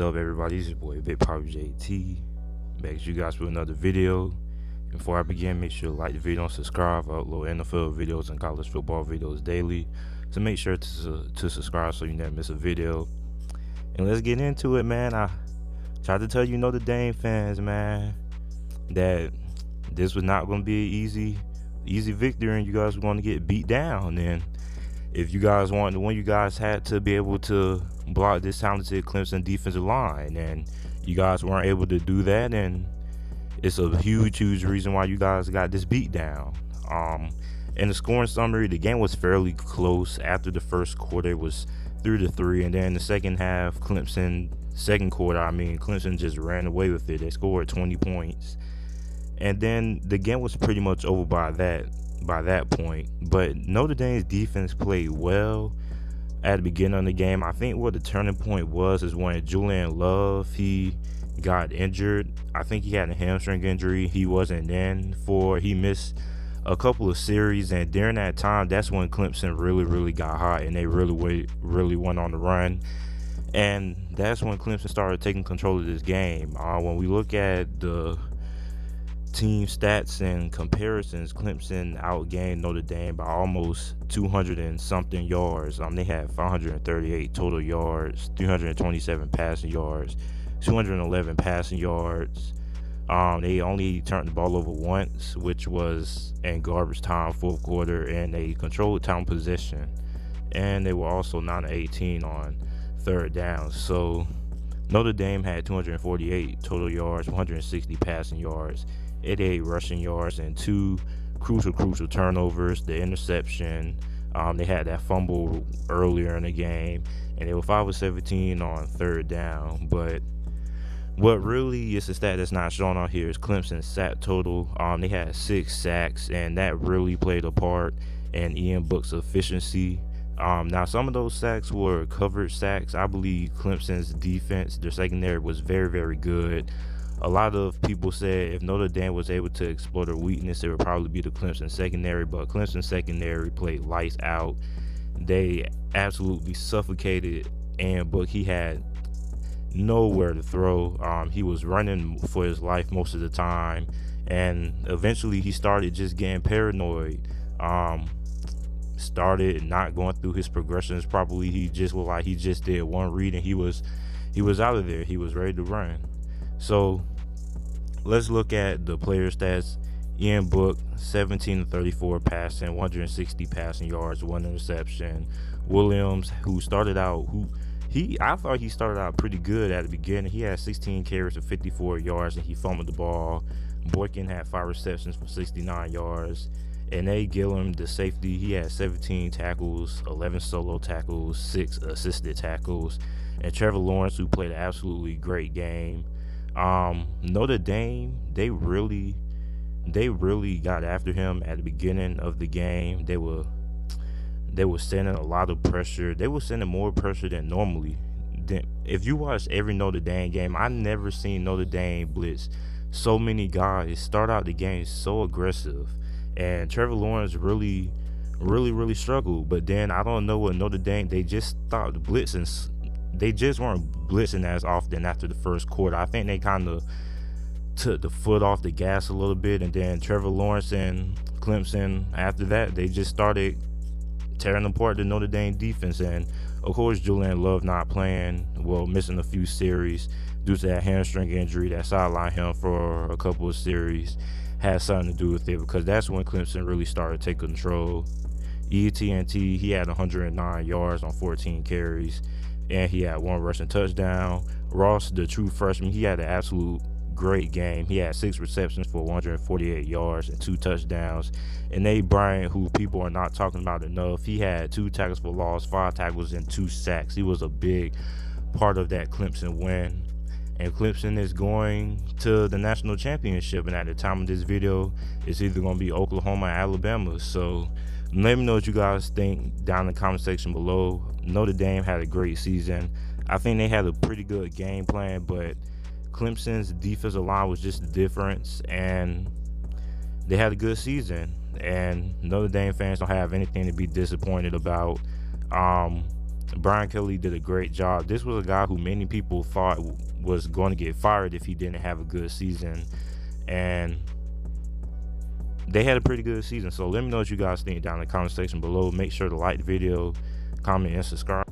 up, everybody? It's your boy Big Power JT. Back to you guys with another video. Before I begin, make sure to like the video and subscribe. I upload NFL videos and college football videos daily, so make sure to subscribe so you never miss a video. And let's get into it, man. I tried to tell you Notre Dame fans, man, that this was not going to be an easy victory, and you guys were going to get beat down. And if you guys wanted to win, you guys had to be able to block this talented Clemson defensive line, and you guys weren't able to do that, and it's a huge reason why you guys got this beat down. In the scoring summary, the game was fairly close. After the first quarter, it was 3-3, and then the second half, Clemson just ran away with it. They scored 20 points, and then the game was pretty much over by that point. But Notre Dame's defense played well at the beginning of the game. I think what the turning point was is when Julian Love, he got injured. I think he had a hamstring injury. He wasn't in he missed a couple of series, and during that time, that's when Clemson really got hot, and they really went on the run. And that's when Clemson started taking control of this game. When we look at the team stats and comparisons, Clemson outgained Notre Dame by almost 200 and something yards. They had 538 total yards, 327 passing yards, 211 passing yards. They only turned the ball over once, which was in garbage time, fourth quarter, and they controlled time possession. And they were also 9-18 on third down. So Notre Dame had 248 total yards, 160 passing yards, 88 rushing yards, and two crucial turnovers. The interception, they had that fumble earlier in the game, and they were 5-17 on third down. But what really is the stat that's not shown on here is Clemson's sack total. They had 6 sacks, and that really played a part in Ian Book's efficiency. Now, some of those sacks were covered sacks. I believe Clemson's defense, their secondary, was very good. A lot of people said if Notre Dame was able to exploit a weakness, it would probably be the Clemson secondary, but Clemson secondary played lights out. They absolutely suffocated Ian Book. He had nowhere to throw. He was running for his life most of the time, and eventually he started just getting paranoid. Started not going through his progressions properly. He just looked like he just did one read, and he was out of there. He was ready to run. So let's look at the player stats. Ian Book, 17-34 passing, 160 passing yards, 1 interception. Williams, I thought he started out pretty good at the beginning. He had 16 carries for 54 yards, and he fumbled the ball. Boykin had 5 receptions for 69 yards. And Gillum, the safety, he had 17 tackles, 11 solo tackles, 6 assisted tackles. And Trevor Lawrence, who played an absolutely great game. Notre Dame, they really got after him at the beginning of the game. They were sending a lot of pressure. They were sending more pressure than normally. If you watch every Notre Dame game, I never seen Notre Dame blitz so many guys start out the game so aggressive. And Trevor Lawrence really struggled. But then I don't know what Notre Dame, they just stopped blitzing. They just weren't blitzing as often after the first quarter. I think they kind of took the foot off the gas a little bit, and then Trevor Lawrence and Clemson, after that, they just started tearing apart the Notre Dame defense. And of course, Julian Love not playing, missing a few series due to that hamstring injury that sidelined him for a couple of series, had something to do with it, because that's when Clemson really started to take control. ETNT, he had 109 yards on 14 carries, and he had 1 rushing touchdown. Ross, the true freshman, he had an absolute great game. He had 6 receptions for 148 yards and 2 touchdowns. And Nate Bryant, who people are not talking about enough, he had 2 tackles for loss, 5 tackles, and 2 sacks. He was a big part of that Clemson win. And Clemson is going to the national championship, and at the time of this video, it's either going to be Oklahoma or Alabama. So let me know what you guys think down in the comment section below. Notre Dame had a great season. I think they had a pretty good game plan, but Clemson's defensive line was just the difference, and they had a good season. And Notre Dame fans don't have anything to be disappointed about. Brian Kelly did a great job. This was a guy who many people thought was going to get fired if he didn't have a good season, and they had a pretty good season. So let me know what you guys think down in the comment section below. Make sure to like the video, comment, and subscribe.